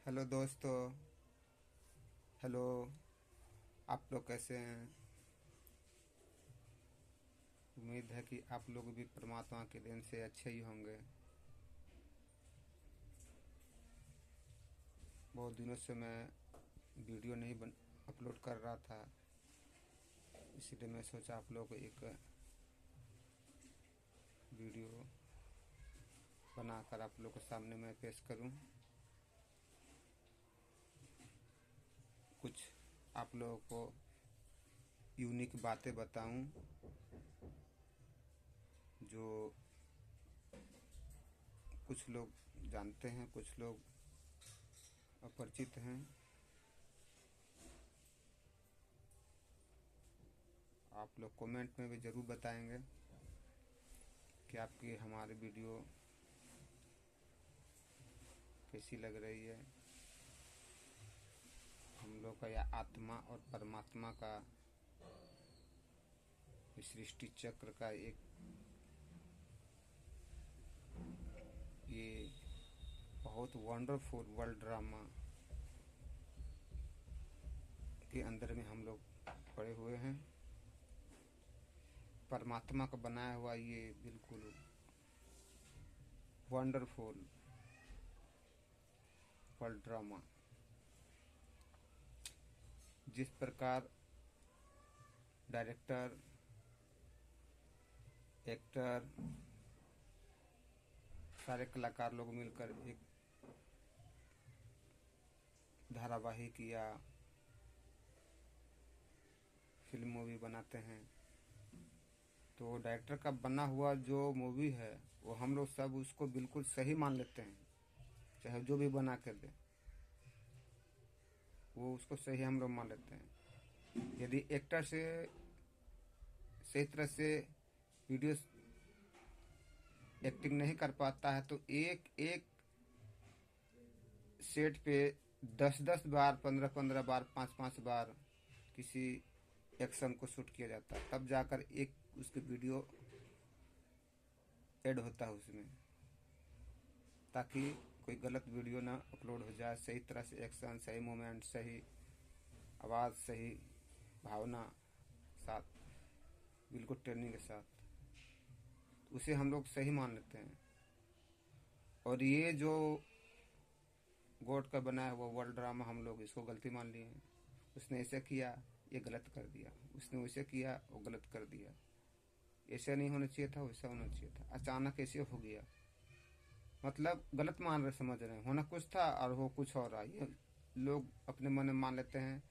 Hello दोस्तों। Hello. आप लोग कैसे हैं? उम्मीद है कि आप लोग भी परमात्मा के देन से अच्छे ही होंगे। बहुत दिनों से मैं वीडियो नहीं अपलोड कर रहा था, इसीलिए मैं सोचा आप लोग को एक वीडियो बनाकर आप लोग के सामने मैं पेश करूं। कुछ आप लोगों को यूनिक बातें बताऊं जो कुछ लोग जानते हैं, कुछ लोग अपरिचित हैं। आप लोग कमेंट में भी ज़रूर बताएंगे कि आपकी हमारी वीडियो कैसी लग रही है। हम लोग का यह आत्मा और परमात्मा का सृष्टि चक्र का एक ये बहुत वंडरफुल वर्ल्ड ड्रामा के अंदर में हम लोग पड़े हुए हैं। परमात्मा का बनाया हुआ ये बिल्कुल वंडरफुल वर्ल्ड ड्रामा, जिस प्रकार डायरेक्टर, एक्टर, सारे कलाकार लोग मिलकर एक धारावाहिक या फिल्म मूवी बनाते हैं, तो डायरेक्टर का बना हुआ जो मूवी है वो हम लोग सब उसको बिल्कुल सही मान लेते हैं। चाहे जो भी बना कर दे वो उसको सही हम लोग मान लेते हैं। यदि एक्टर से सही तरह से वीडियो एक्टिंग नहीं कर पाता है तो एक एक सेट पे 10-10 बार, 15-15 बार, 5-5 बार किसी एक्शन को शूट किया जाता है, तब जाकर एक उसकी वीडियो ऐड होता है उसमें, ताकि कोई गलत वीडियो ना अपलोड हो जाए। सही तरह से एक्शन, सही मोमेंट, सही आवाज़, सही भावना साथ, बिल्कुल ट्रेनिंग के साथ, उसे हम लोग सही मान लेते हैं। और ये जो गॉड का बनाया हुआ वर्ल्ड ड्रामा हम लोग इसको गलती मान लिए हैं। उसने ऐसे किया, ये गलत कर दिया, उसने वैसे किया, वो गलत कर दिया, ऐसे नहीं होना चाहिए था, वैसा होना चाहिए था, अचानक ऐसे हो गया। मतलब गलत मान रहे, समझ रहे हैं होना कुछ था और हो कुछ और रहा। ये लोग अपने मन में मान लेते हैं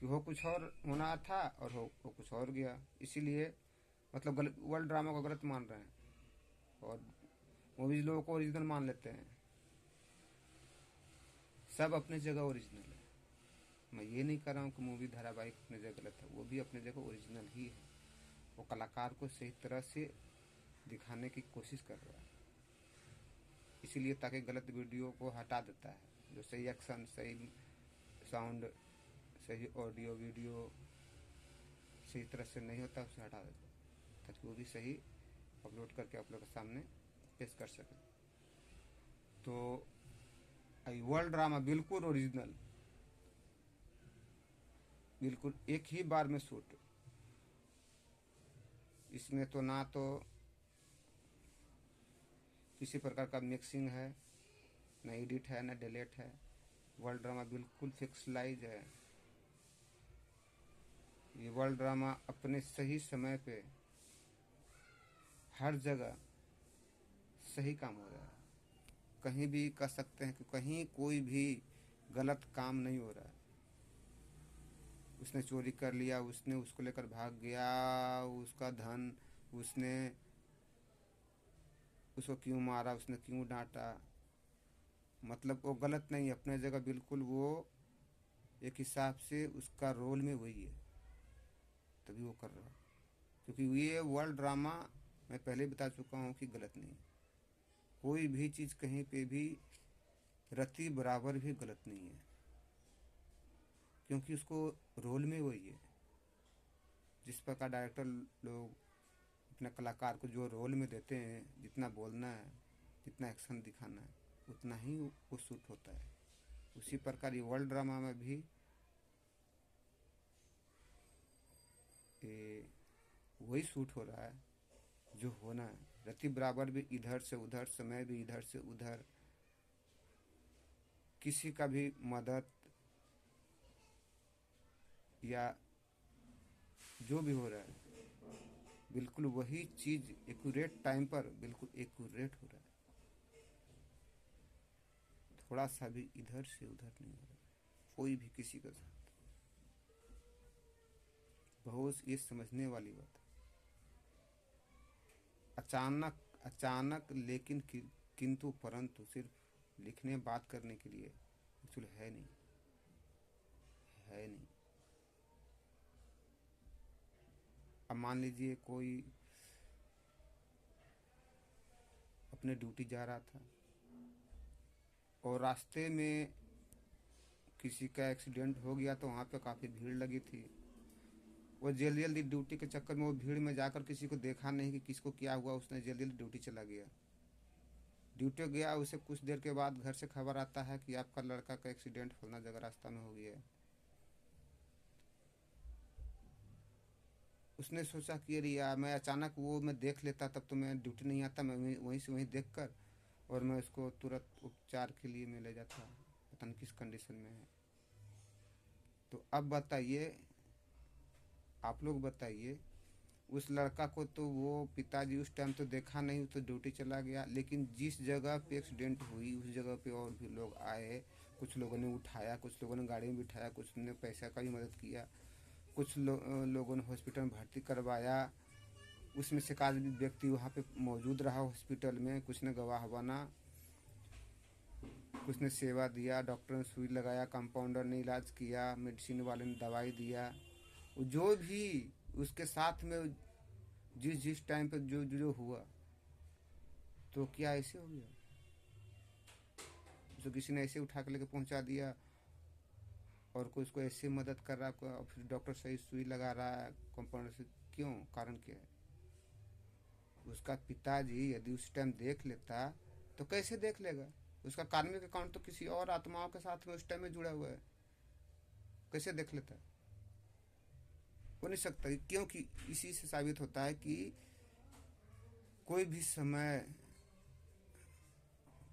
कि हो कुछ और होना था और हो कुछ और गया, इसीलिए मतलब गलत वर्ल्ड ड्रामा को गलत मान रहे हैं और मूवीज लोगों को ओरिजिनल मान लेते हैं। सब अपनी जगह ओरिजिनल है। मैं ये नहीं कर रहा हूँ कि मूवी धारावाहिक अपनी जगह गलत है, वो भी अपनी जगह ओरिजिनल ही है। वो कलाकार को सही तरह से दिखाने की कोशिश कर रहा है, इसीलिए ताकि गलत वीडियो को हटा देता है। जो सही एक्शन, सही साउंड, सही ऑडियो वीडियो सही तरह से नहीं होता उसे हटा देता है, ताकि वो भी सही अपलोड करके आप लोग के सामने पेश कर सके। तो वर्ल्ड ड्रामा बिल्कुल ओरिजिनल, बिल्कुल एक ही बार में शूट। इसमें तो ना तो किसी प्रकार का मिक्सिंग है, न एडिट है, न डिलीट है। वर्ल्ड ड्रामा बिल्कुल फिक्सलाइज है। ये वर्ल्ड ड्रामा अपने सही समय पे हर जगह सही काम हो रहा है। कहीं भी कह सकते हैं कि कहीं कोई भी गलत काम नहीं हो रहा है। उसने चोरी कर लिया, उसने उसको लेकर भाग गया, उसका धन, उसने उसको क्यों मारा, उसने क्यों डांटा, मतलब वो गलत नहीं है, अपने जगह बिल्कुल वो एक हिसाब से उसका रोल में वही है, तभी वो कर रहा है। क्योंकि ये वर्ल्ड ड्रामा मैं पहले बता चुका हूँ कि गलत नहीं। कोई भी चीज़ कहीं पे भी रत्ती बराबर भी गलत नहीं है, क्योंकि उसको रोल में वही है। जिस प्रकार डायरेक्टर लोग अपने कलाकार को जो रोल में देते हैं, जितना बोलना है, जितना एक्शन दिखाना है, उतना ही वो शूट होता है। उसी प्रकार ये वर्ल्ड ड्रामा में भी ये वही शूट हो रहा है जो होना है। रति बराबर भी इधर से उधर, समय भी इधर से उधर, किसी का भी मदद या जो भी हो रहा है बिल्कुल वही चीज एक्यूरेट टाइम पर बिल्कुल एक्यूरेट हो रहा है। थोड़ा सा भी इधर से उधर नहीं हो रहा कोई भी किसी के साथ। बहुत ये समझने वाली बात है। अचानक अचानक लेकिन किंतु परंतु सिर्फ लिखने बात करने के लिए एक्चुअली है नहीं, है नहीं। अब मान लीजिए कोई अपने ड्यूटी जा रहा था और रास्ते में किसी का एक्सीडेंट हो गया तो वहाँ पे काफ़ी भीड़ लगी थी। वो जल्दी जल्दी ड्यूटी के चक्कर में वो भीड़ में जाकर किसी को देखा नहीं कि किसको क्या हुआ, उसने जल्दी जल्दी ड्यूटी चला गया। ड्यूटी गया, उसे कुछ देर के बाद घर से खबर आता है कि आपका लड़का का एक्सीडेंट फलाना जगह रास्ता में हो गया है। उसने सोचा कि अरे यार मैं अचानक वो मैं देख लेता तब तो मैं ड्यूटी नहीं आता, मैं वहीं से वहीं देख कर और मैं उसको तुरंत उपचार के लिए मैं ले जाता, पता नहीं किस कंडीशन में है। तो अब बताइए, आप लोग बताइए, उस लड़का को तो वो पिताजी उस टाइम तो देखा नहीं, तो ड्यूटी चला गया, लेकिन जिस जगह पे एक्सीडेंट हुई उस जगह पे और भी लोग आए। कुछ लोगों ने उठाया, कुछ लोगों ने गाड़ी में बिठाया, कुछ ने पैसा का भी मदद किया, कुछ लोगों ने हॉस्पिटल में भर्ती करवाया। उसमें से एक आदमी व्यक्ति वहाँ पे मौजूद रहा हॉस्पिटल में, कुछ ने गवाह बना, कुछ ने सेवा दिया, डॉक्टर ने सुई लगाया, कंपाउंडर ने इलाज किया, मेडिसिन वाले ने दवाई दिया। जो भी उसके साथ में जिस जिस टाइम पे जो जो हुआ, तो क्या ऐसे हो गया? जो किसी ने ऐसे उठा के लेके पहुंचा दिया और कोई उसको ऐसे मदद कर रहा है, और फिर डॉक्टर सही सुई लगा रहा है कंपाउंडर से, क्यों? कारण क्या है? उसका पिताजी यदि उस टाइम देख लेता तो कैसे देख लेगा? उसका कार्मिक अकाउंट तो किसी और आत्माओं के साथ में उस टाइम में जुड़ा हुआ है, कैसे देख लेता? हो नहीं सकता, क्योंकि इसी से साबित होता है कि कोई भी समय,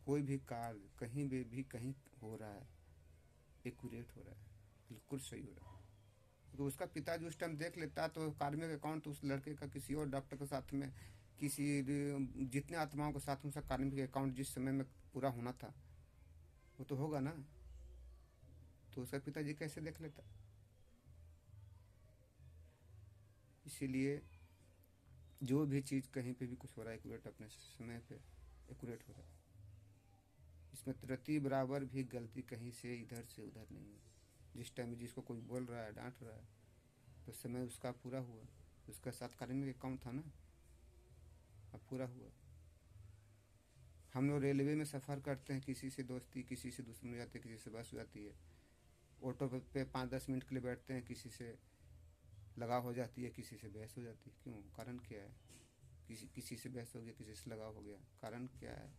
कोई भी कार्य कहीं भी कहीं हो रहा है एक्यूरेट हो रहा है, बिल्कुल सही हो रहा है। तो उसका पिताजी उस टाइम देख लेता तो कार्मिक अकाउंट उस लड़के का किसी और डॉक्टर के साथ में, किसी जितने आत्माओं के साथ में उसका कार्मिक अकाउंट जिस समय में पूरा होना था वो तो होगा ना। तो उसका पिताजी कैसे देख लेता? इसीलिए जो भी चीज़ कहीं पे भी कुछ हो रहा है एक्यूरेट अपने समय पे एक्यूरेट हो रहा है। इसमें रति बराबर भी गलती कहीं से इधर से उधर नहीं है। जिस टाइम जिसको कोई बोल रहा है, डांट रहा है, तो समय उसका पूरा हुआ, उसका साथ कार्मिक अकाउंट था ना, अब पूरा हुआ। हम लोग रेलवे में सफ़र करते हैं, किसी से दोस्ती, किसी से दुश्मनी हो जाती है, किसी से बस हो जाती है। ऑटो पे 5-10 मिनट के लिए बैठते हैं, किसी से लगाव हो जाती है, किसी से बहस हो जाती है, क्यों? कारण क्या है? किसी से बहस हो गया, किसी से लगाव हो गया, कारण क्या है?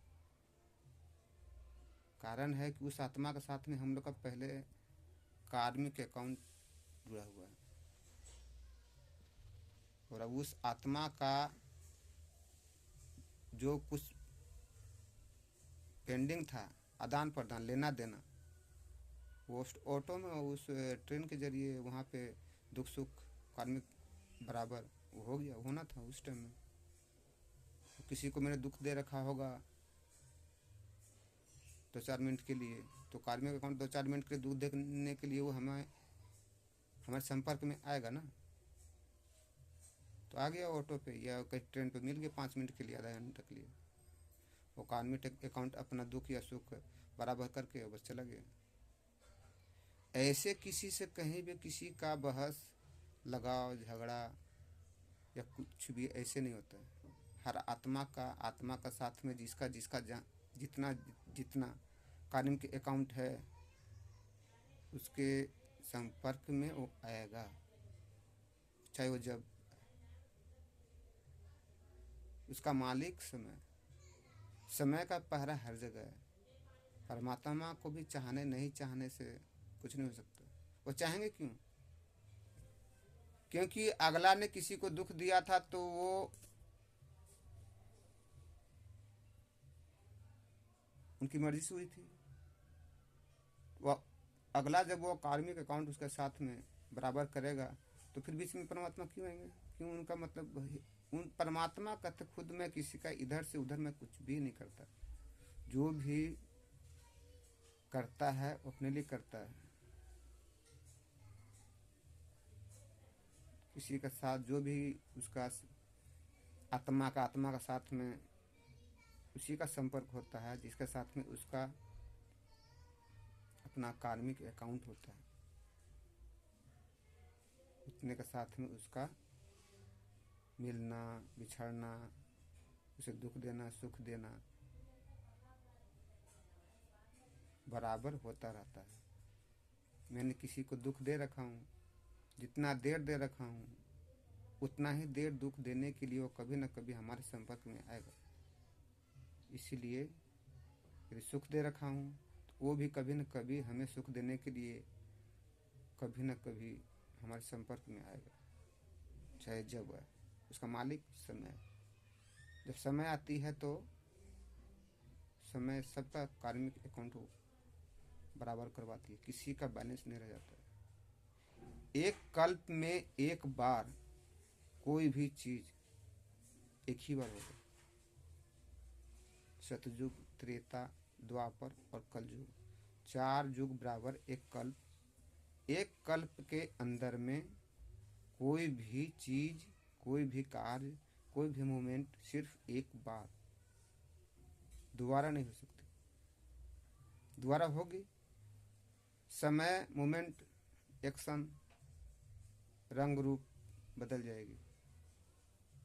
कारण है कि उस आत्मा के साथ में हम लोग का पहले कार्मिक अकाउंट जुड़ा हुआ है, और अब उस आत्मा का जो कुछ पेंडिंग था, आदान प्रदान, लेना देना, वो ऑटो में उस ट्रेन के जरिए वहाँ पे दुख सुख कार्मिक बराबर वो हो गया, होना था उस टाइम में। किसी को मैंने दुख दे रखा होगा 2-4 मिनट के लिए, तो कार्मिक अकाउंट 2-4 मिनट के लिए दूध देने के लिए वो हमारे संपर्क में आएगा ना। तो आ गया ऑटो पे या कहीं ट्रेन पे मिल गया 5 मिनट के लिए, आधा घंटे के लिए, वो कार्मिक अकाउंट अपना दुख या सुख बराबर करके बस चला गया। ऐसे किसी से कहीं भी किसी का बहस, लगाव, झगड़ा या कुछ भी ऐसे नहीं होता है। हर आत्मा का साथ में जिसका जिसका जितना जितना कार्मिक अकाउंट है उसके संपर्क में वो आएगा, चाहे वो जब उसका मालिक समय का पहरा हर जगह है। परमात्मा को भी चाहने नहीं चाहने से कुछ नहीं हो सकता। वो चाहेंगे क्यों? क्योंकि अगला ने किसी को दुख दिया था तो वो उनकी मर्जी से हुई थी। वो अगला जब वो कार्मिक अकाउंट उसके साथ में बराबर करेगा तो फिर बीच में परमात्मा क्यों आएंगे? क्यों? उनका मतलब उन परमात्मा कहते खुद में किसी का इधर से उधर में कुछ भी नहीं करता। जो भी करता है वो अपने लिए करता है। किसी का साथ जो भी उसका आत्मा का साथ में उसी का संपर्क होता है जिसके साथ में उसका अपना कार्मिक अकाउंट होता है, उतने के साथ में उसका मिलना बिछड़ना, उसे दुख देना सुख देना बराबर होता रहता है। मैंने किसी को दुख दे रखा हूँ, जितना देर दे रखा हूँ उतना ही देर दुख देने के लिए वो कभी न कभी हमारे संपर्क में आएगा। इसीलिए यदि सुख दे रखा हूँ तो वो भी कभी न कभी हमें सुख देने के लिए कभी न कभी हमारे संपर्क में आएगा, चाहे जब आए। उसका मालिक समय। जब समय आती है तो समय सबका कार्मिक अकाउंट बराबर करवाती है, किसी का बैलेंस नहीं रह जाता है। एक कल्प में एक बार कोई भी चीज एक ही बार होगा। सतयुग, त्रेता, द्वापर और कलयुग, 4 युग बराबर एक कल्प। एक कल्प के अंदर में कोई भी चीज, कोई भी कार्य, कोई भी मोमेंट सिर्फ एक बार, दोबारा नहीं हो सकती। दोबारा होगी समय, मोमेंट, एक्शन, रंग रूप बदल जाएगी,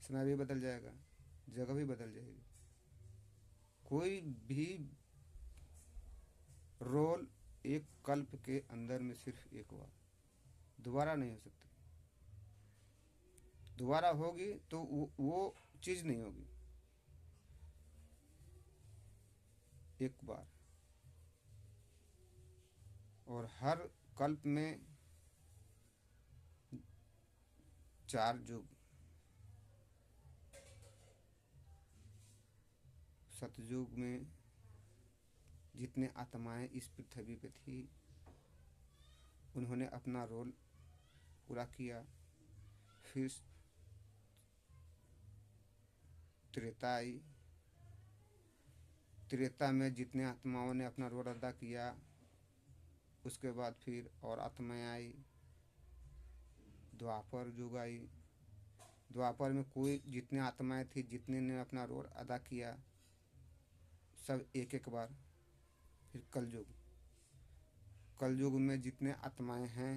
समय भी बदल जाएगा, जगह भी बदल जाएगी। कोई भी रोल एक कल्प के अंदर में सिर्फ एक बार, दोबारा नहीं हो सकती। दोबारा होगी तो वो चीज नहीं होगी, एक बार। और हर कल्प में 4 युग। सतयुग में जितने आत्माएं इस पृथ्वी पे थी उन्होंने अपना रोल पूरा किया। फिर त्रेता आई। त्रेता में जितने आत्माओं ने अपना रोल अदा किया उसके बाद फिर और आत्माएं आई। द्वापर युग आई। द्वापर में कोई जितने आत्माएं थी जितने ने अपना रोल अदा किया सब एक एक बार। फिर कलयुग। कलयुग में जितने आत्माएं हैं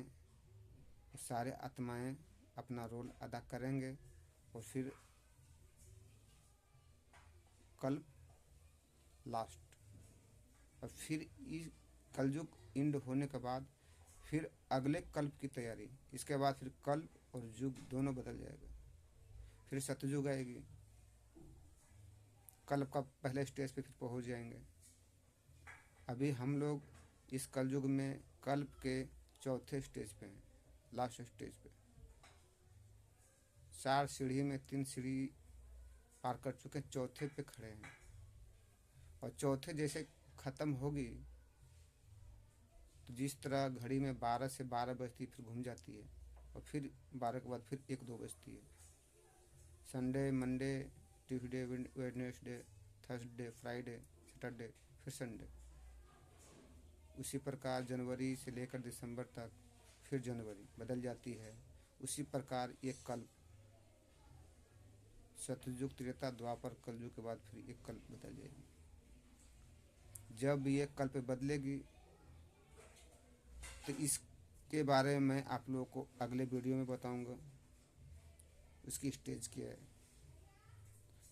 सारे आत्माएं अपना रोल अदा करेंगे और फिर कल्प लास्ट। और फिर इस कलयुग एंड होने के बाद फिर अगले कल्प की तैयारी। इसके बाद फिर कल्प और युग दोनों बदल जाएगा। फिर सतयुग आएगी। कल्प का पहले स्टेज पे फिर पहुंच जाएंगे। अभी हम लोग इस कलयुग में कल्प के चौथे स्टेज पे हैं, लास्ट स्टेज पे। 4 सीढ़ी में 3 सीढ़ी पार कर चुके, चौथे पे खड़े हैं। और चौथे जैसे ख़त्म होगी तो जिस तरह घड़ी में 12 से 12 बजती फिर घूम जाती है और फिर 12 के बाद फिर 1-2 बजती है। Sunday, Monday, Tuesday, Wednesday, Thursday, Friday, Saturday, फिर संडे। उसी प्रकार जनवरी से लेकर दिसंबर तक फिर जनवरी बदल जाती है। उसी प्रकार ये कल्प, सतयुग, त्रेता, द्वापर, कलयुग के बाद फिर एक कल्प बदल जाएगी। जब ये कल्प बदलेगी तो इसके बारे में आप लोगों को अगले वीडियो में बताऊंगा उसकी स्टेज क्या है।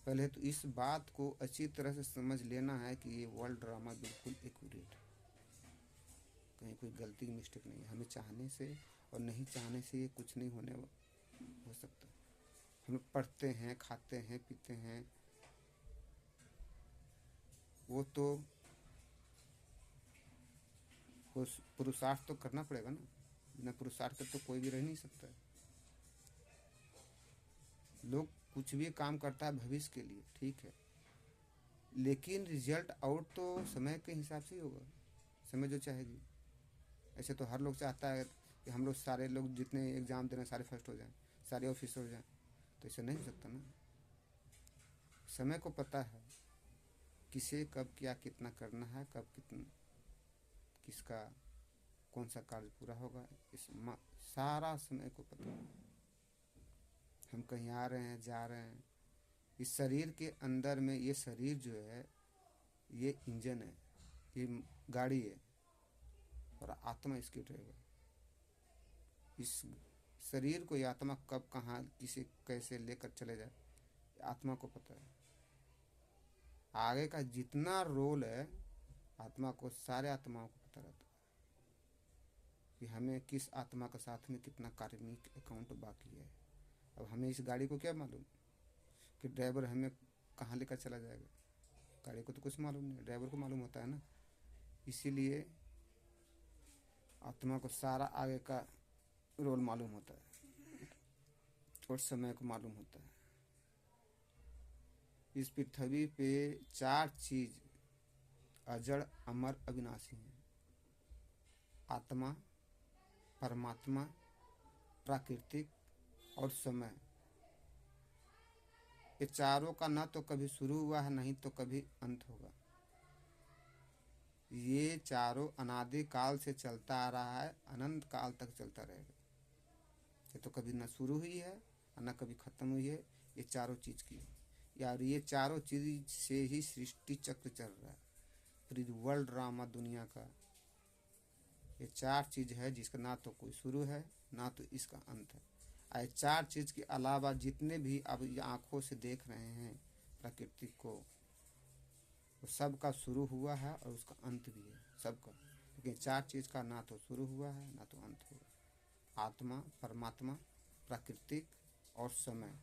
पहले तो इस बात को अच्छी तरह से समझ लेना है कि ये वर्ल्ड ड्रामा बिल्कुल एक्यूरेट है, कहीं कोई गलती मिस्टेक नहीं है। हमें चाहने से और नहीं चाहने से ये कुछ नहीं हो सकता। हम पढ़ते हैं, खाते हैं, पीते हैं, वो तो आपको पुरुषार्थ तो करना पड़ेगा ना, बिना पुरुषार्थ के तो कोई भी रह नहीं सकता। लोग कुछ भी काम करता है भविष्य के लिए, ठीक है, लेकिन रिजल्ट आउट तो समय के हिसाब से ही होगा, समय जो चाहेगी। ऐसे तो हर लोग चाहता है कि हम लोग सारे लोग जितने एग्ज़ाम दे रहे हैं सारे फर्स्ट हो जाएं, सारे ऑफिसर हो जाएं, तो ऐसे नहीं हो सकता ना। समय को पता है किसे कब क्या कितना करना है, कब कितना किसका कौन सा कार्य पूरा होगा, सारा समय को पता है। हम कहीं आ रहे हैं, जा रहे हैं, इस शरीर के अंदर में, ये शरीर जो है ये इंजन है, ये गाड़ी है, और आत्मा इसकी ड्राइवर। इस शरीर को ये आत्मा कब कहाँ किसे कैसे लेकर चले जाए, आत्मा को पता है। आगे का जितना रोल है आत्मा को, सारे आत्माओं को पता रहता है कि हमें किस आत्मा के साथ में कितना कार्मिक अकाउंट बाकी है। अब हमें इस गाड़ी को क्या मालूम कि ड्राइवर हमें कहाँ लेकर चला जाएगा, गाड़ी को तो कुछ मालूम नहीं, ड्राइवर को मालूम होता है ना। इसीलिए आत्मा को सारा आगे का रोल मालूम होता है और समय को मालूम होता है। इस पृथ्वी पे 4 चीज अजड़ अमर अविनाशी हैं: आत्मा, परमात्मा, प्राकृतिक और समय। ये चारों का ना तो कभी शुरू हुआ है, नहीं तो कभी अंत होगा। ये चारों अनादि काल से चलता आ रहा है, अनंत काल तक चलता रहेगा। ये तो कभी ना शुरू हुई है और ना कभी खत्म हुई है। ये चारों चीज की यार, ये चारों चीज से ही सृष्टि चक्र चल रहा है, पूरी वर्ल्ड ड्रामा दुनिया का। ये 4 चीज है जिसका ना तो कोई शुरू है ना तो इसका अंत है। ये 4 चीज के अलावा जितने भी अब आंखों से देख रहे हैं प्रकृति को, वो सबका शुरू हुआ है और उसका अंत भी है सबका। लेकिन 4 चीज का ना तो शुरू हुआ है ना तो अंत हुआ: आत्मा, परमात्मा, प्राकृतिक और समय।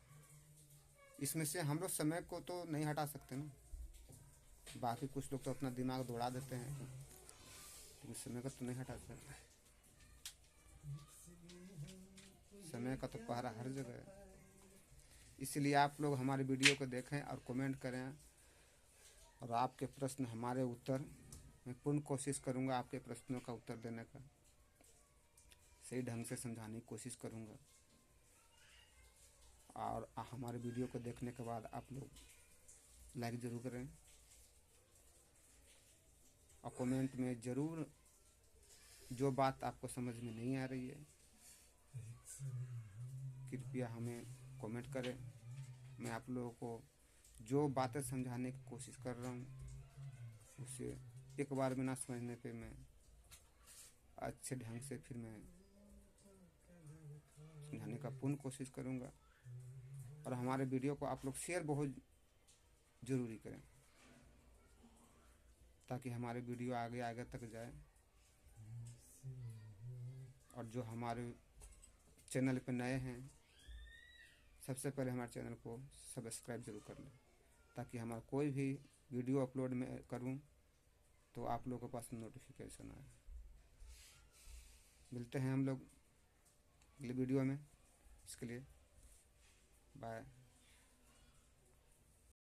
इसमें से हम लोग समय को तो नहीं हटा सकते ना। बाकी कुछ लोग तो अपना दिमाग दौड़ा देते हैं, लेकिन समय का तो नहीं हटा सकते। समय का तो पहरा हर जगह है। इसलिए आप लोग हमारे वीडियो को देखें और कमेंट करें, और आपके प्रश्न हमारे उत्तर, मैं पूर्ण कोशिश करूंगा आपके प्रश्नों का उत्तर देने का, सही ढंग से समझाने की कोशिश करूंगा। और हमारे वीडियो को देखने के बाद आप लोग लाइक ज़रूर करें और कमेंट में ज़रूर जो बात आपको समझ में नहीं आ रही है कृपया हमें कमेंट करें। मैं आप लोगों को जो बातें समझाने की कोशिश कर रहा हूँ उसे एक बार में ना समझने पे मैं अच्छे ढंग से फिर मैं समझाने का पूर्ण कोशिश करूँगा। और हमारे वीडियो को आप लोग शेयर बहुत ज़रूरी करें ताकि हमारे वीडियो आगे आगे तक जाए। और जो हमारे चैनल पे नए हैं, सबसे पहले हमारे चैनल को सब्सक्राइब जरूर कर लें ताकि हमारा कोई भी वीडियो अपलोड में करूं तो आप लोगों के पास नोटिफिकेशन आए। मिलते हैं हम लोग अगले वीडियो में, इसके लिए बाय।